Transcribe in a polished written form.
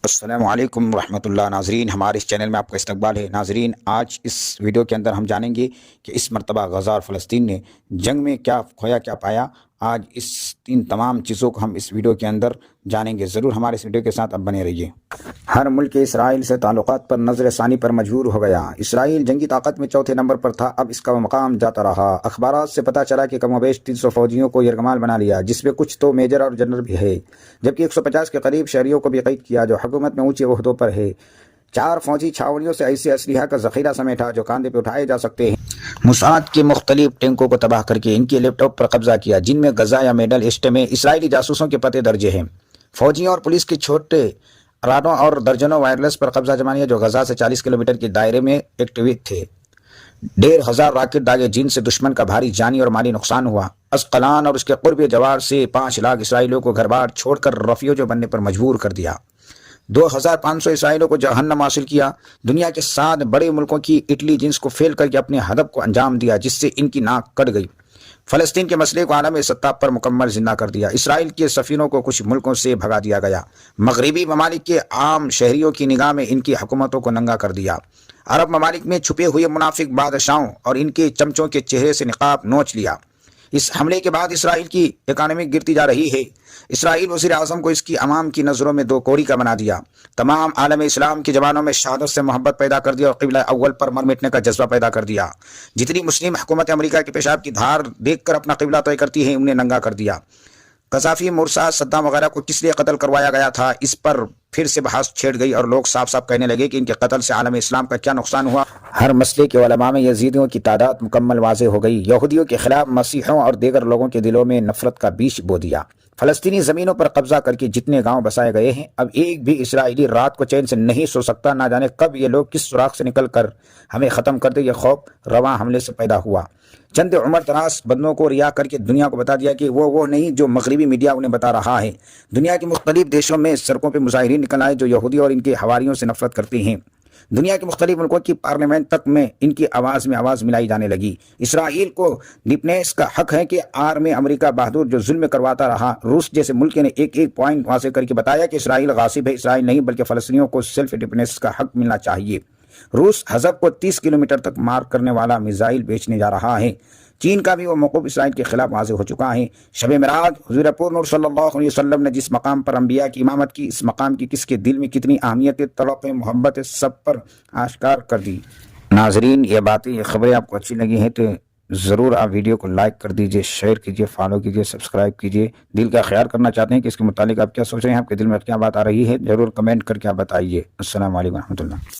السلام علیکم ورحمۃ اللہ ناظرین، ہمارے اس چینل میں آپ کا استقبال ہے۔ ناظرین، آج اس ویڈیو کے اندر ہم جانیں گے کہ اس مرتبہ غزہ اور فلسطین نے جنگ میں کیا کھویا کیا پایا۔ آج ان تمام چیزوں کو ہم اس ویڈیو کے اندر جانیں گے۔ ضرور ہمارے اس ویڈیو کے ساتھ اب بنے رہیے۔ ہر ملک اسرائیل سے تعلقات پر نظر ثانی پر مجبور ہو گیا۔ اسرائیل جنگی طاقت میں چوتھے نمبر پر تھا، اب اس کا مقام جاتا رہا۔ اخبارات سے پتہ چلا کہ کم و بیش 300 فوجیوں کو یرغمال بنا لیا، جس میں کچھ تو میجر اور جنرل بھی ہے، جبکہ 150 کے قریب شہریوں کو بھی قید کیا جو حکومت میں اونچے عہدوں پر ہے۔ 4 فوجی چھاؤنیوں سے ایسے اسلحہ کا ذخیرہ سمیٹا جو کاندھے پہ اٹھائے جا سکتے ہیں۔ موساد کے مختلف ٹینکوں کو تباہ کر کے ان کے لیپ ٹاپ پر قبضہ کیا، جن میں غزہ یا میڈل ایسٹ میں اسرائیلی جاسوسوں کے پتے درج ہیں۔ فوجیوں اور پولیس کے چھوٹے راداروں اور درجنوں وائرلیس پر قبضہ جما لیا جو غزہ سے 40 کلومیٹر کے دائرے میں ایکٹیو تھے۔ 1,500 راکٹ داغے جن سے دشمن کا بھاری جانی اور مالی نقصان ہوا۔ اسقلان اور اس کے قرب جوار سے 5 لاکھ اسرائیلیوں کو گھر بار چھوڑ کر ریفیوجی بننے پر مجبور کر دیا۔ 2,500 اسرائیلیوں کو جہنم حاصل کیا۔ دنیا کے 7 بڑے ملکوں کی اٹلی جنس کو فیل کر کے اپنے ہدف کو انجام دیا، جس سے ان کی ناک کٹ گئی۔ فلسطین کے مسئلے کو عالمی سطح پر مکمل زندہ کر دیا۔ اسرائیل کے سفیروں کو کچھ ملکوں سے بھگا دیا گیا۔ مغربی ممالک کے عام شہریوں کی نگاہ میں ان کی حکومتوں کو ننگا کر دیا۔ عرب ممالک میں چھپے ہوئے منافق بادشاہوں اور ان کے چمچوں کے چہرے سے نقاب نوچ لیا۔ اس حملے کے بعد اسرائیل کی اکانومی گرتی جا رہی ہے۔ اسرائیل وزیر اعظم کو اس کی عوام کی نظروں میں دو کوڑی کا بنا دیا۔ تمام عالم اسلام کے جوانوں میں شہادت سے محبت پیدا کر دیا اور قبلہ اول پر مر مٹنے کا جذبہ پیدا کر دیا۔ جتنی مسلم حکومت امریکہ کے پیشاب کی دھار دیکھ کر اپنا قبلہ طے کرتی ہیں، انہیں ننگا کر دیا۔ قذافی، مرسا، صدام وغیرہ کو کس لیے قتل کروایا گیا تھا، اس پر پھر سے بحث چھیڑ گئی اور لوگ صاف صاف کہنے لگے کہ ان کے قتل سے عالم اسلام کا کیا نقصان ہوا۔ ہر مسئلے کے علماء میں یزیدیوں کی تعداد مکمل واضح ہو گئی۔ یہودیوں کے خلاف مسیحیوں اور دیگر لوگوں کے دلوں میں نفرت کا بیج بو دیا۔ فلسطینی زمینوں پر قبضہ کر کے جتنے گاؤں بسائے گئے ہیں، اب ایک بھی اسرائیلی رات کو چین سے نہیں سو سکتا۔ نہ جانے کب یہ لوگ کس سوراخ سے نکل کر ہمیں ختم کر دے، یہ خوف رواں حملے سے پیدا ہوا۔ چند عمر دراز بندوں کو ریا کر کے دنیا کو بتا دیا کہ وہ نہیں جو مغربی میڈیا انہیں بتا رہا ہے۔ دنیا کے مختلف دیشوں میں سڑکوں پہ مظاہرین نکل آئے جو یہودی اور ان کے حواریوں سے نفرت کرتے ہیں۔ دنیا کے مختلف ملکوں کی پارلیمنٹ تک میں ان کی آواز میں آواز ملائی جانے لگی۔ اسرائیل کو ڈیفنس کا حق ہے کہ آر میں امریکہ بہادر جو ظلم کرواتا رہا۔ روس جیسے ملک نے ایک پوائنٹ واضح کر کے بتایا کہ اسرائیل غاصب ہے، اسرائیل نہیں بلکہ فلسطینیوں کو سیلف ڈیفنس کا حق ملنا چاہیے۔ روس حزب کو 30 کلومیٹر تک مار کرنے والا میزائل بیچنے جا رہا ہے۔ چین کا بھی وہ موقف اسرائیل کے خلاف واضح ہو چکا ہے۔ شب معراج حضور پور نور صلی اللہ علیہ وسلم نے جس مقام پر انبیاء کی امامت کی، اس مقام کی کس کے دل میں کتنی اہمیت، طلب، محبت سب پر آشکار کر دی۔ ناظرین، یہ باتیں، یہ خبریں آپ کو اچھی لگی ہیں تو ضرور آپ ویڈیو کو لائک کر دیجئے، شیئر کیجئے، فالو کیجئے، سبسکرائب کیجئے۔ دل کا خیال کرنا چاہتے ہیں کہ اس کے متعلق آپ کیا سوچ رہے ہیں، آپ کے دل میں کیا بات آ رہی ہے، ضرور کمنٹ کر کے آپ بتائیے۔ السلام علیکم ورحمۃ اللہ۔